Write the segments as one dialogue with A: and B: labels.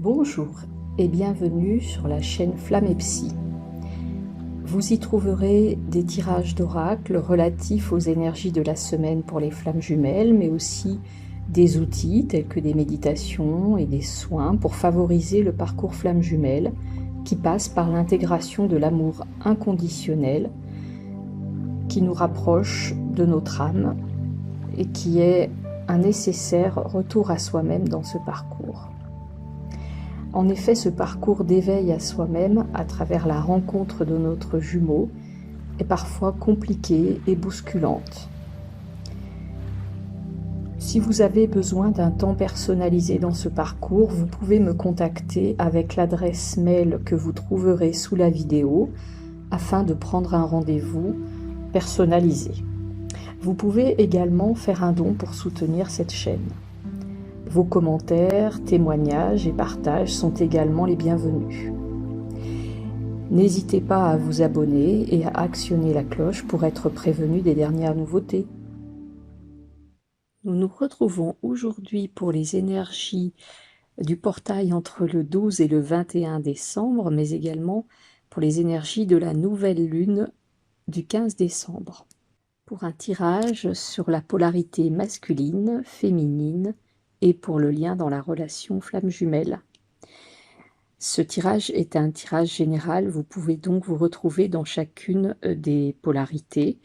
A: Bonjour et bienvenue sur la chaîne Flamme et Psy. Vous y trouverez des tirages d'oracle relatifs aux énergies de la semaine pour les flammes jumelles, mais aussi des outils tels que des méditations et des soins pour favoriser le parcours flamme jumelle qui passe par l'intégration de l'amour inconditionnel qui nous rapproche de notre âme et qui est un nécessaire retour à soi-même dans ce parcours. En effet, ce parcours d'éveil à soi-même à travers la rencontre de notre jumeau est parfois compliqué et bousculante. Si vous avez besoin d'un temps personnalisé dans ce parcours, vous pouvez me contacter avec l'adresse mail que vous trouverez sous la vidéo afin de prendre un rendez-vous personnalisé. Vous pouvez également faire un don pour soutenir cette chaîne. Vos commentaires, témoignages et partages sont également les bienvenus. N'hésitez pas à vous abonner et à actionner la cloche pour être prévenu des dernières nouveautés. Nous nous retrouvons aujourd'hui pour les énergies du portail entre le 12 et le 21 décembre, mais également pour les énergies de la nouvelle lune du 15 décembre. Pour un tirage sur la polarité masculine, féminine, et pour le lien dans la relation flamme jumelle. Ce tirage est un tirage général, vous pouvez donc vous retrouver dans chacune des polarités.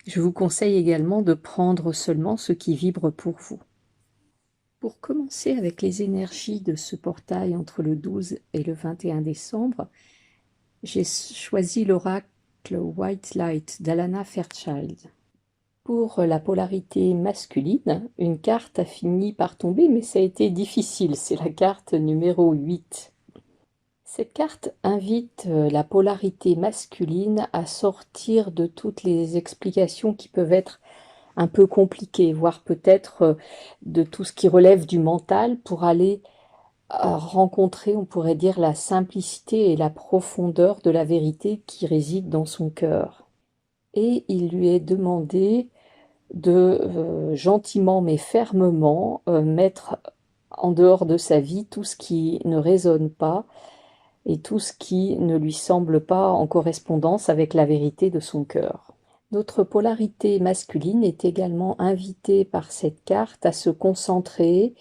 A: Je vous conseille également de prendre seulement ce qui vibre pour vous. Pour commencer avec les énergies de ce portail entre le 12 et le 21 décembre, j'ai choisi l'oracle White Light d'Alana Fairchild. Pour la polarité masculine, une carte a fini par tomber, mais ça a été difficile, c'est la carte numéro 8. Cette carte invite la polarité masculine à sortir de toutes les explications qui peuvent être un peu compliquées, voire peut-être de tout ce qui relève du mental pour aller rencontrer, on pourrait dire, la simplicité et la profondeur de la vérité qui réside dans son cœur. Et il lui est demandé de gentiment mais fermement mettre en dehors de sa vie tout ce qui ne résonne pas et tout ce qui ne lui semble pas en correspondance avec la vérité de son cœur. Notre polarité masculine est également invitée par cette carte à se concentrer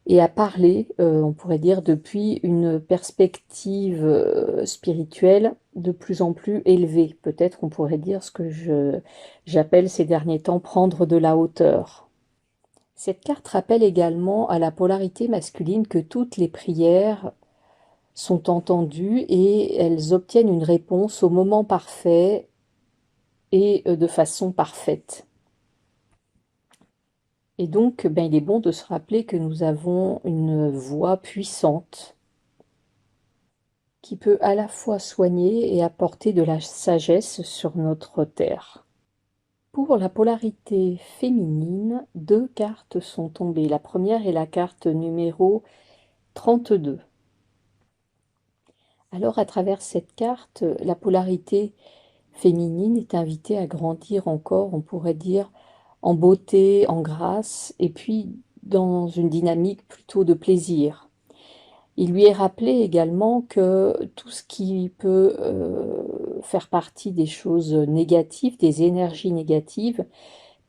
A: et à parler, on pourrait dire, depuis une perspective spirituelle de plus en plus élevée. Peut-être on pourrait dire ce que j'appelle ces derniers temps prendre de la hauteur. Cette carte rappelle également à la polarité masculine que toutes les prières sont entendues et elles obtiennent une réponse au moment parfait et de façon parfaite. Et donc, il est bon de se rappeler que nous avons une voix puissante qui peut à la fois soigner et apporter de la sagesse sur notre terre. Pour la polarité féminine, deux cartes sont tombées. La première est la carte numéro 32. Alors, à travers cette carte, la polarité féminine est invitée à grandir encore, on pourrait dire, en beauté, en grâce, et puis dans une dynamique plutôt de plaisir. Il lui est rappelé également que tout ce qui peut faire partie des choses négatives, des énergies négatives,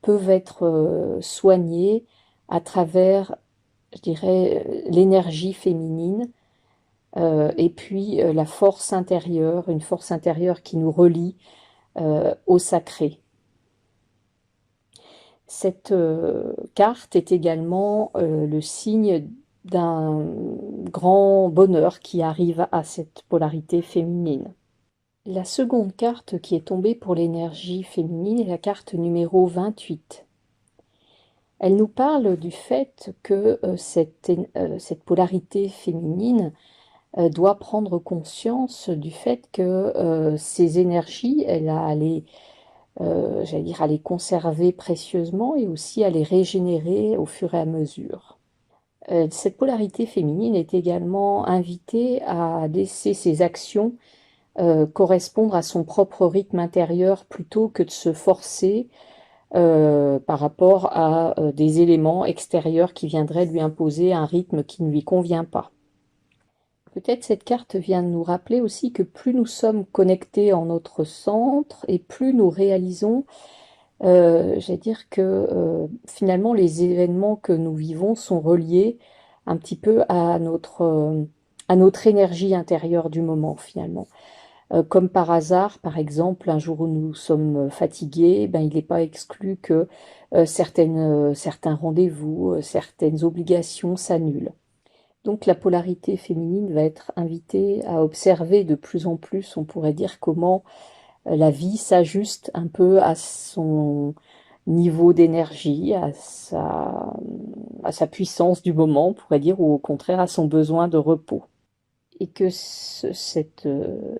A: peuvent être soignées à travers, je dirais, l'énergie féminine et puis la force intérieure, une force intérieure qui nous relie au sacré. Cette carte est également le signe d'un grand bonheur qui arrive à cette polarité féminine. La seconde carte qui est tombée pour l'énergie féminine est la carte numéro 28. Elle nous parle du fait que cette polarité féminine doit prendre conscience du fait que ces énergies, elle a à les j'allais dire à les conserver précieusement et aussi à les régénérer au fur et à mesure. Cette polarité féminine est également invitée à laisser ses actions correspondre à son propre rythme intérieur plutôt que de se forcer par rapport à des éléments extérieurs qui viendraient lui imposer un rythme qui ne lui convient pas. Peut-être cette carte vient de nous rappeler aussi que plus nous sommes connectés en notre centre et plus nous réalisons, j'allais dire que finalement les événements que nous vivons sont reliés un petit peu à notre énergie intérieure du moment finalement. Comme par hasard, par exemple, un jour où nous sommes fatigués, ben, il n'est pas exclu que certains rendez-vous, certaines obligations s'annulent. Donc la polarité féminine va être invitée à observer de plus en plus, on pourrait dire, comment la vie s'ajuste un peu à son niveau d'énergie, à sa puissance du moment, on pourrait dire, ou au contraire à son besoin de repos. Et que cet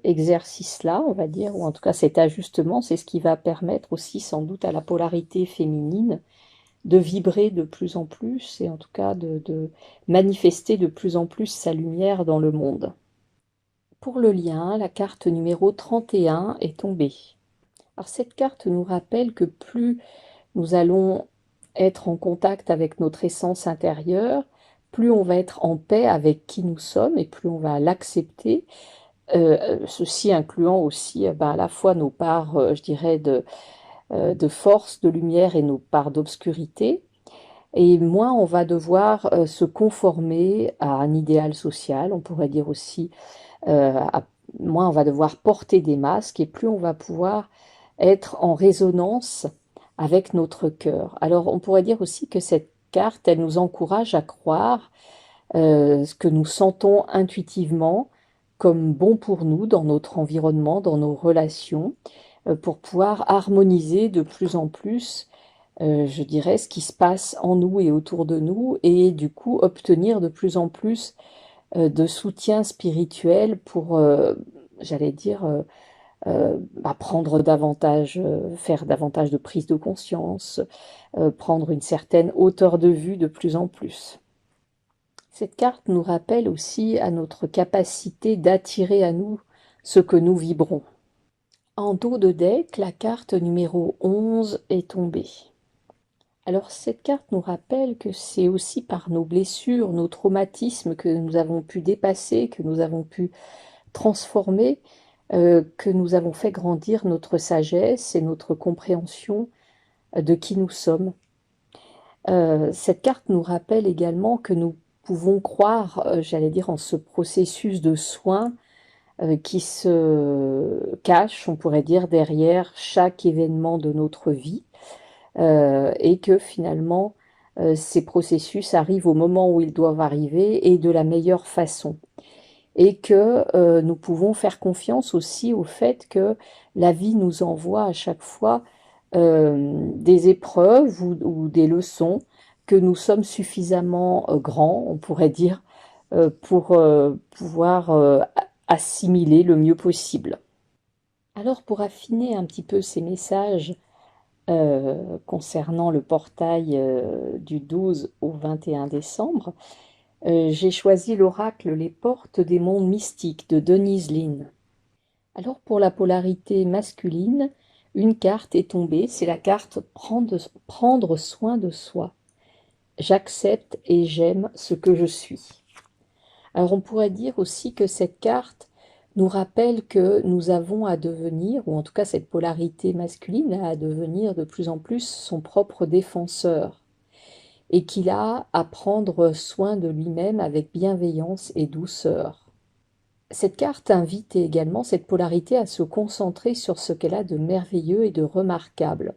A: exercice-là, on va dire, ou en tout cas cet ajustement, c'est ce qui va permettre aussi sans doute à la polarité féminine de vibrer de plus en plus et en tout cas de manifester de plus en plus sa lumière dans le monde. Pour le lien, la carte numéro 31 est tombée. Alors cette carte nous rappelle que plus nous allons être en contact avec notre essence intérieure, plus on va être en paix avec qui nous sommes et plus on va l'accepter. Ceci incluant aussi à la fois nos parts, je dirais, de force, de lumière et nos parts d'obscurité. Et moins on va devoir se conformer à un idéal social, on pourrait dire aussi, moins on va devoir porter des masques et plus on va pouvoir être en résonance avec notre cœur. Alors on pourrait dire aussi que cette carte, elle nous encourage à croire ce que nous sentons intuitivement comme bon pour nous dans notre environnement, dans nos relations, pour pouvoir harmoniser de plus en plus, je dirais, ce qui se passe en nous et autour de nous, et du coup obtenir de plus en plus de soutien spirituel pour, j'allais dire, prendre davantage, faire davantage de prise de conscience, prendre une certaine hauteur de vue de plus en plus. Cette carte nous rappelle aussi à notre capacité d'attirer à nous ce que nous vibrons. En dos de deck, la carte numéro 11 est tombée. Alors cette carte nous rappelle que c'est aussi par nos blessures, nos traumatismes que nous avons pu dépasser, que nous avons pu transformer, que nous avons fait grandir notre sagesse et notre compréhension de qui nous sommes. Cette carte nous rappelle également que nous pouvons croire, j'allais dire, en ce processus de soin qui se cache, on pourrait dire, derrière chaque événement de notre vie, et que finalement, ces processus arrivent au moment où ils doivent arriver et de la meilleure façon. Et que nous pouvons faire confiance aussi au fait que la vie nous envoie à chaque fois des épreuves ou des leçons, que nous sommes suffisamment grands, on pourrait dire, pour pouvoir assimiler le mieux possible. Alors pour affiner un petit peu ces messages concernant le portail du 12 au 21 décembre, j'ai choisi l'oracle Les portes des mondes mystiques de Denise Linn. Alors pour la polarité masculine, une carte est tombée, c'est la carte prendre soin de soi. J'accepte et j'aime ce que je suis. Alors on pourrait dire aussi que cette carte nous rappelle que nous avons à devenir, ou en tout cas cette polarité masculine a à devenir de plus en plus son propre défenseur, et qu'il a à prendre soin de lui-même avec bienveillance et douceur. Cette carte invite également cette polarité à se concentrer sur ce qu'elle a de merveilleux et de remarquable.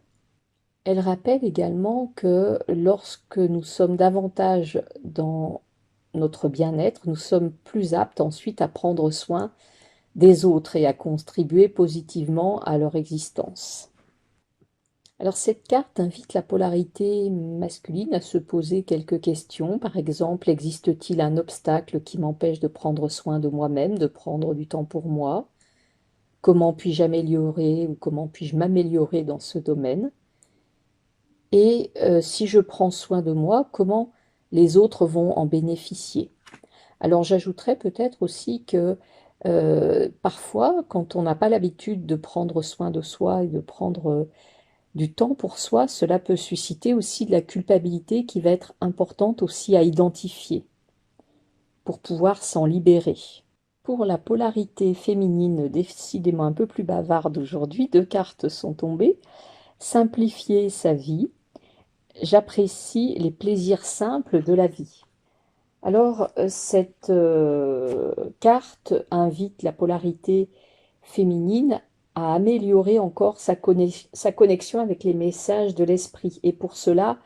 A: Elle rappelle également que lorsque nous sommes davantage dans notre bien-être, nous sommes plus aptes ensuite à prendre soin des autres et à contribuer positivement à leur existence. Alors cette carte invite la polarité masculine à se poser quelques questions. Par exemple, existe-t-il un obstacle qui m'empêche de prendre soin de moi-même, de prendre du temps pour moi? Comment puis-je améliorer ou comment puis-je m'améliorer dans ce domaine? Et si je prends soin de moi, comment les autres vont en bénéficier? Alors j'ajouterais peut-être aussi que parfois, quand on n'a pas l'habitude de prendre soin de soi et de prendre du temps pour soi, cela peut susciter aussi de la culpabilité qui va être importante aussi à identifier pour pouvoir s'en libérer. Pour la polarité féminine, décidément un peu plus bavarde aujourd'hui, deux cartes sont tombées. Simplifier sa vie. J'apprécie les plaisirs simples de la vie. Alors, cette carte invite la polarité féminine à améliorer encore sa connexion avec les messages de l'esprit. Et pour cela,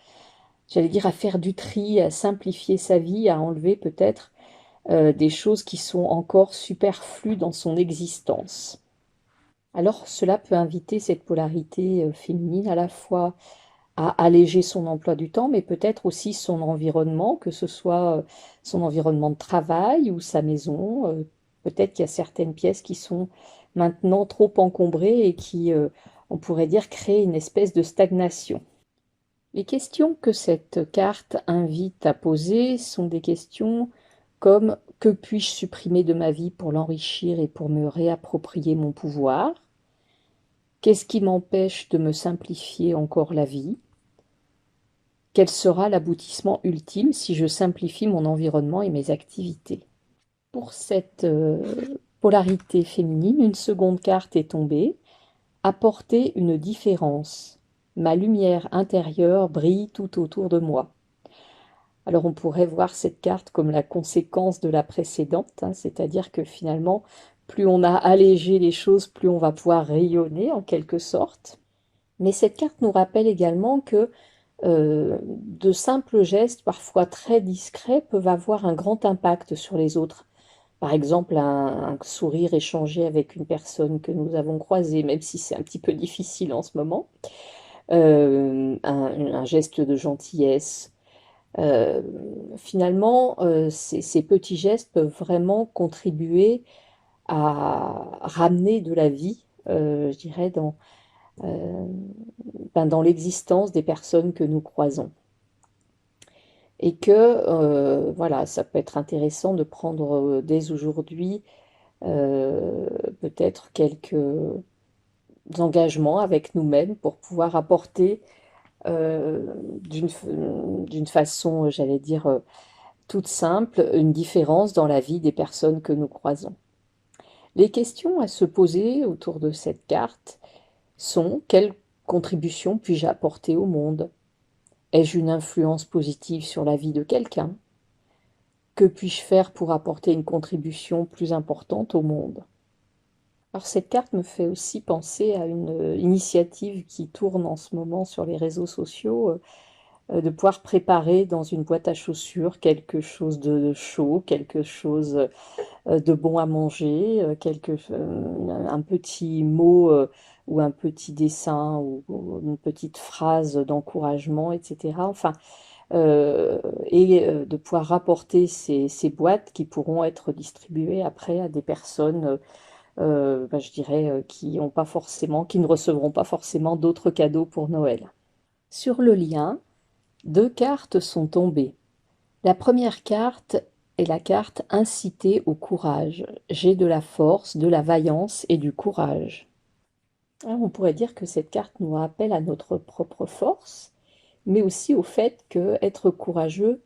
A: j'allais dire à faire du tri, à simplifier sa vie, à enlever peut-être des choses qui sont encore superflues dans son existence. Alors, cela peut inviter cette polarité féminine à la fois à alléger son emploi du temps, mais peut-être aussi son environnement, que ce soit son environnement de travail ou sa maison. Peut-être qu'il y a certaines pièces qui sont maintenant trop encombrées et qui, on pourrait dire, créent une espèce de stagnation. Les questions que cette carte invite à poser sont des questions comme: que puis-je supprimer de ma vie pour l'enrichir et pour me réapproprier mon pouvoir? Qu'est-ce qui m'empêche de me simplifier encore la vie? Quel sera l'aboutissement ultime si je simplifie mon environnement et mes activités? Pour cette polarité féminine, une seconde carte est tombée. Apporter une différence. Ma lumière intérieure brille tout autour de moi. Alors on pourrait voir cette carte comme la conséquence de la précédente, hein, c'est-à-dire que finalement, plus on a allégé les choses, plus on va pouvoir rayonner en quelque sorte. Mais cette carte nous rappelle également que de simples gestes, parfois très discrets, peuvent avoir un grand impact sur les autres. Par exemple, un sourire échangé avec une personne que nous avons croisée, même si c'est un petit peu difficile en ce moment, un geste de gentillesse. Euh, Finalement, ces petits gestes peuvent vraiment contribuer à ramener de la vie, je dirais, euh, dans l'existence des personnes que nous croisons. Et que, voilà, ça peut être intéressant de prendre dès aujourd'hui euh, peut-être quelques engagements avec nous-mêmes pour pouvoir apporter d'une façon, j'allais dire, toute simple, une différence dans la vie des personnes que nous croisons. Les questions à se poser autour de cette carte sont: quelle contribution puis-je apporter au monde? Ai-je une influence positive sur la vie de quelqu'un? Que puis-je faire pour apporter une contribution plus importante au monde? Alors cette carte me fait aussi penser à une initiative qui tourne en ce moment sur les réseaux sociaux, de pouvoir préparer dans une boîte à chaussures quelque chose de chaud, quelque chose de bon à manger, un petit mot ou un petit dessin ou une petite phrase d'encouragement, etc. Enfin, de pouvoir rapporter ces boîtes qui pourront être distribuées après à des personnes, je dirais, qui ne recevront pas forcément d'autres cadeaux pour Noël. Sur le lien, deux cartes sont tombées. La première carte est la carte inciter au courage. J'ai de la force, de la vaillance et du courage. Alors, on pourrait dire que cette carte nous rappelle à notre propre force, mais aussi au fait que être courageux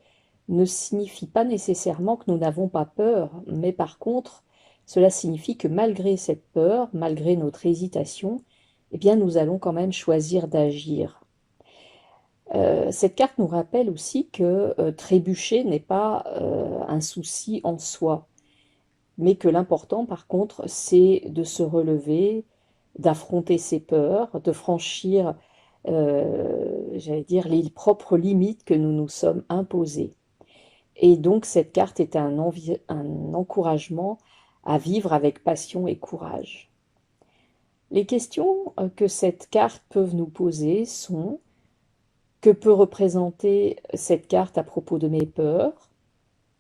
A: ne signifie pas nécessairement que nous n'avons pas peur, mais par contre, cela signifie que malgré cette peur, malgré notre hésitation, eh bien, nous allons quand même choisir d'agir. Cette carte nous rappelle aussi que trébucher n'est pas un souci en soi, mais que l'important, par contre, c'est de se relever, d'affronter ses peurs, de franchir, j'allais dire, les propres limites que nous nous sommes imposées. Et donc, cette carte est un encouragement à vivre avec passion et courage. Les questions que cette carte peut nous poser sont: que peut représenter cette carte à propos de mes peurs?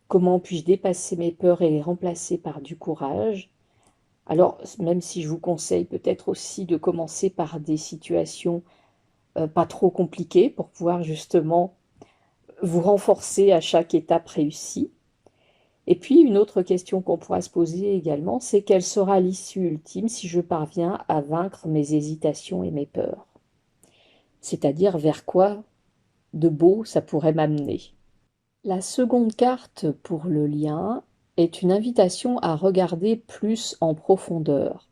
A: Comment puis-je dépasser mes peurs et les remplacer par du courage? Alors, même si je vous conseille peut-être aussi de commencer par des situations pas trop compliquées pour pouvoir justement vous renforcer à chaque étape réussie. Et puis, une autre question qu'on pourra se poser également, c'est: quelle sera l'issue ultime si je parviens à vaincre mes hésitations et mes peurs? C'est-à-dire vers quoi de beau ça pourrait m'amener. La seconde carte pour le lien est une invitation à regarder plus en profondeur.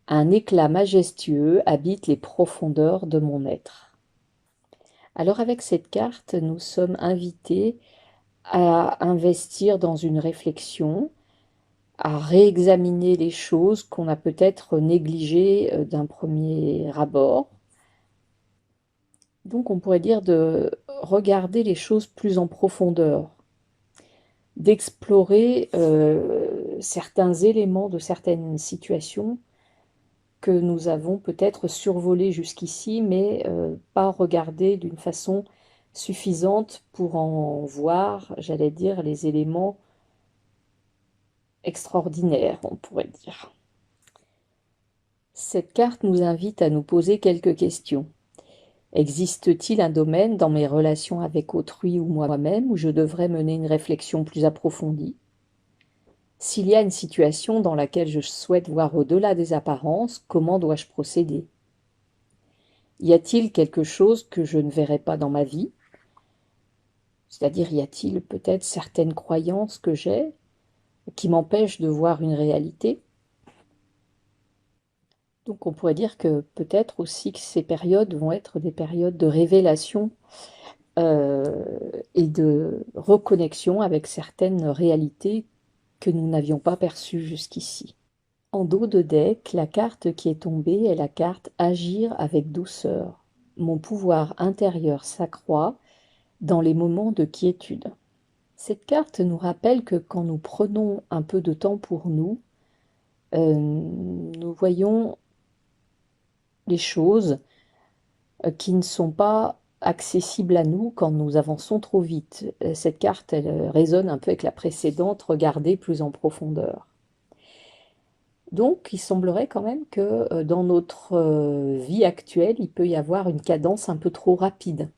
A: Un éclat majestueux habite les profondeurs de mon être. Alors avec cette carte, nous sommes invités à investir dans une réflexion, à réexaminer les choses qu'on a peut-être négligées d'un premier abord. Donc on pourrait dire de regarder les choses plus en profondeur, d'explorer certains éléments de certaines situations que nous avons peut-être survolées jusqu'ici, mais pas regardées d'une façon suffisante pour en voir, j'allais dire, les éléments extraordinaires, on pourrait dire. Cette carte nous invite à nous poser quelques questions. Existe-t-il un domaine dans mes relations avec autrui ou moi-même où je devrais mener une réflexion plus approfondie? S'il y a une situation dans laquelle je souhaite voir au-delà des apparences, comment dois-je procéder? Y a-t-il quelque chose que je ne verrai pas dans ma vie? C'est-à-dire, y a-t-il peut-être certaines croyances que j'ai qui m'empêchent de voir une réalité? Donc on pourrait dire que peut-être aussi que ces périodes vont être des périodes de révélation et de reconnexion avec certaines réalités que nous n'avions pas perçues jusqu'ici. En dos de deck, la carte qui est tombée est la carte Agir avec douceur. Mon pouvoir intérieur s'accroît dans les moments de quiétude. Cette carte nous rappelle que quand nous prenons un peu de temps pour nous, nous voyons les choses qui ne sont pas accessibles à nous quand nous avançons trop vite. Cette carte, elle résonne un peu avec la précédente, regarder plus en profondeur. Donc, il semblerait quand même que dans notre vie actuelle, il peut y avoir une cadence un peu trop rapide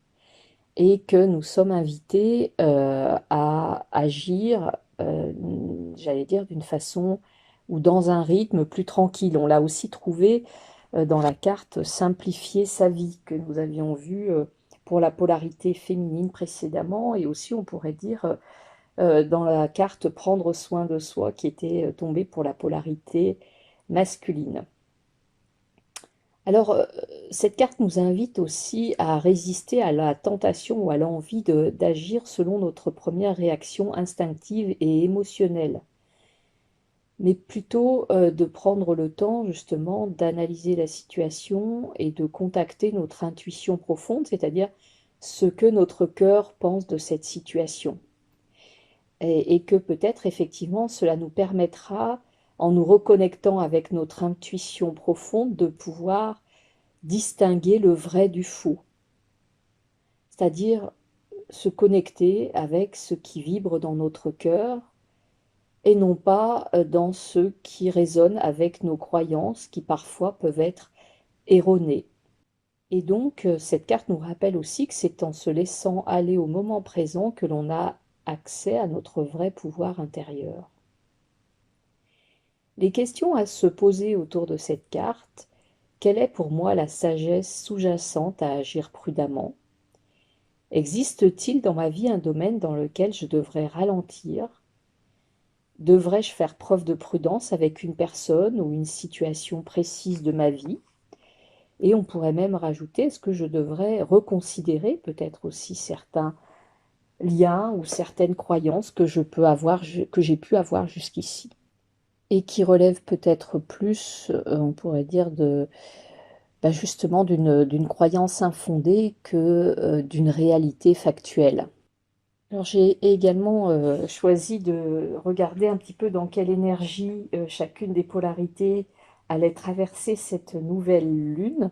A: et que nous sommes invités à agir, j'allais dire, d'une façon ou dans un rythme plus tranquille. On l'a aussi trouvé dans la carte Simplifier sa vie que nous avions vue pour la polarité féminine précédemment, et aussi on pourrait dire dans la carte Prendre soin de soi qui était tombée pour la polarité masculine. Alors, cette carte nous invite aussi à résister à la tentation ou à l'envie d'agir selon notre première réaction instinctive et émotionnelle, mais plutôt de prendre le temps justement d'analyser la situation et de contacter notre intuition profonde, c'est-à-dire ce que notre cœur pense de cette situation. Et que peut-être effectivement cela nous permettra, en nous reconnectant avec notre intuition profonde, de pouvoir distinguer le vrai du faux, c'est-à-dire se connecter avec ce qui vibre dans notre cœur et non pas dans ce qui résonne avec nos croyances qui parfois peuvent être erronées. Et donc cette carte nous rappelle aussi que c'est en se laissant aller au moment présent que l'on a accès à notre vrai pouvoir intérieur. Les questions à se poser autour de cette carte: quelle est pour moi la sagesse sous-jacente à agir prudemment? Existe-t-il dans ma vie un domaine dans lequel je devrais ralentir? Devrais-je faire preuve de prudence avec une personne ou une situation précise de ma vie? Et on pourrait même rajouter, est-ce que je devrais reconsidérer peut-être aussi certains liens ou certaines croyances que j'ai pu avoir jusqu'ici, et qui relèvent peut-être plus, on pourrait dire, justement d'une croyance infondée que d'une réalité factuelle. Alors j'ai également choisi de regarder un petit peu dans quelle énergie chacune des polarités allait traverser cette nouvelle lune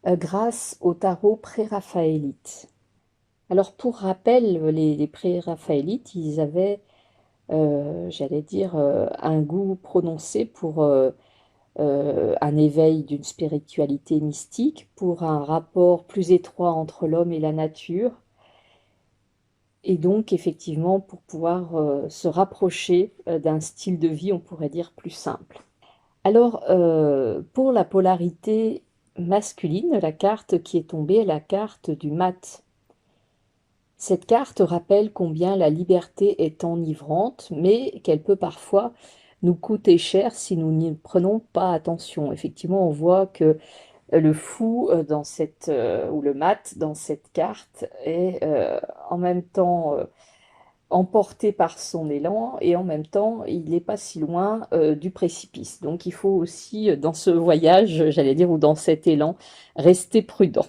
A: grâce au tarot pré-raphaélite. Alors pour rappel, les pré-raphaélites, ils avaient, j'allais dire, un goût prononcé pour un éveil d'une spiritualité mystique, pour un rapport plus étroit entre l'homme et la nature, et donc effectivement pour pouvoir se rapprocher d'un style de vie, on pourrait dire, plus simple. Alors pour la polarité masculine, la carte qui est tombée est la carte du mat, Cette carte rappelle combien la liberté est enivrante, mais qu'elle peut parfois nous coûter cher si nous n'y prenons pas attention. Effectivement, on voit que le fou ou le mat dans cette carte est en même temps emporté par son élan et en même temps il n'est pas si loin du précipice. Donc il faut aussi dans ce voyage, j'allais dire, ou dans cet élan, rester prudent.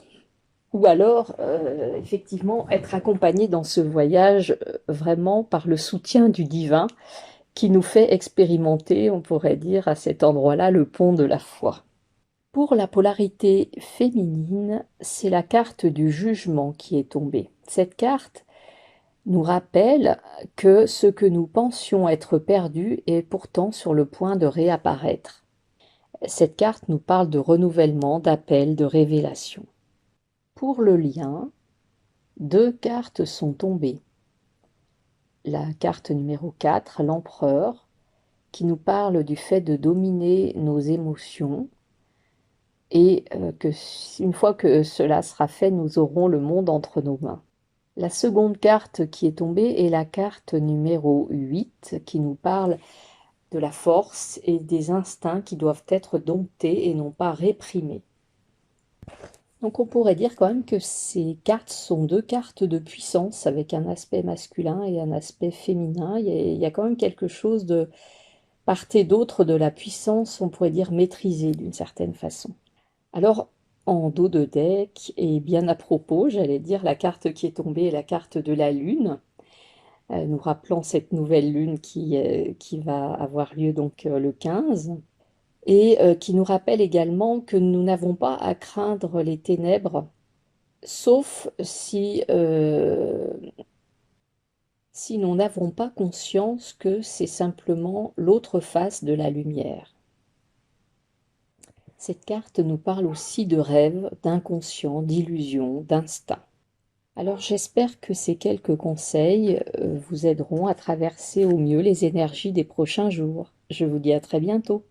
A: Ou alors, effectivement, être accompagné dans ce voyage vraiment par le soutien du divin qui nous fait expérimenter, on pourrait dire, à cet endroit-là, le pont de la foi. Pour la polarité féminine, c'est la carte du jugement qui est tombée. Cette carte nous rappelle que ce que nous pensions être perdu est pourtant sur le point de réapparaître. Cette carte nous parle de renouvellement, d'appel, de révélation. Pour le lien, deux cartes sont tombées. La carte numéro 4, l'empereur, qui nous parle du fait de dominer nos émotions et que une fois que cela sera fait, nous aurons le monde entre nos mains. La seconde carte qui est tombée est la carte numéro 8 qui nous parle de la force et des instincts qui doivent être domptés et non pas réprimés. Donc on pourrait dire quand même que ces cartes sont deux cartes de puissance avec un aspect masculin et un aspect féminin. Il y a quand même quelque chose de part et d'autre de la puissance, on pourrait dire maîtrisée d'une certaine façon. Alors, en dos de deck, et bien à propos, j'allais dire, la carte qui est tombée est la carte de la Lune, nous rappelant cette nouvelle Lune qui va avoir lieu donc le 15, et qui nous rappelle également que nous n'avons pas à craindre les ténèbres, sauf si nous n'avons pas conscience que c'est simplement l'autre face de la lumière. Cette carte nous parle aussi de rêves, d'inconscient, d'illusions, d'instinct. Alors j'espère que ces quelques conseils vous aideront à traverser au mieux les énergies des prochains jours. Je vous dis à très bientôt.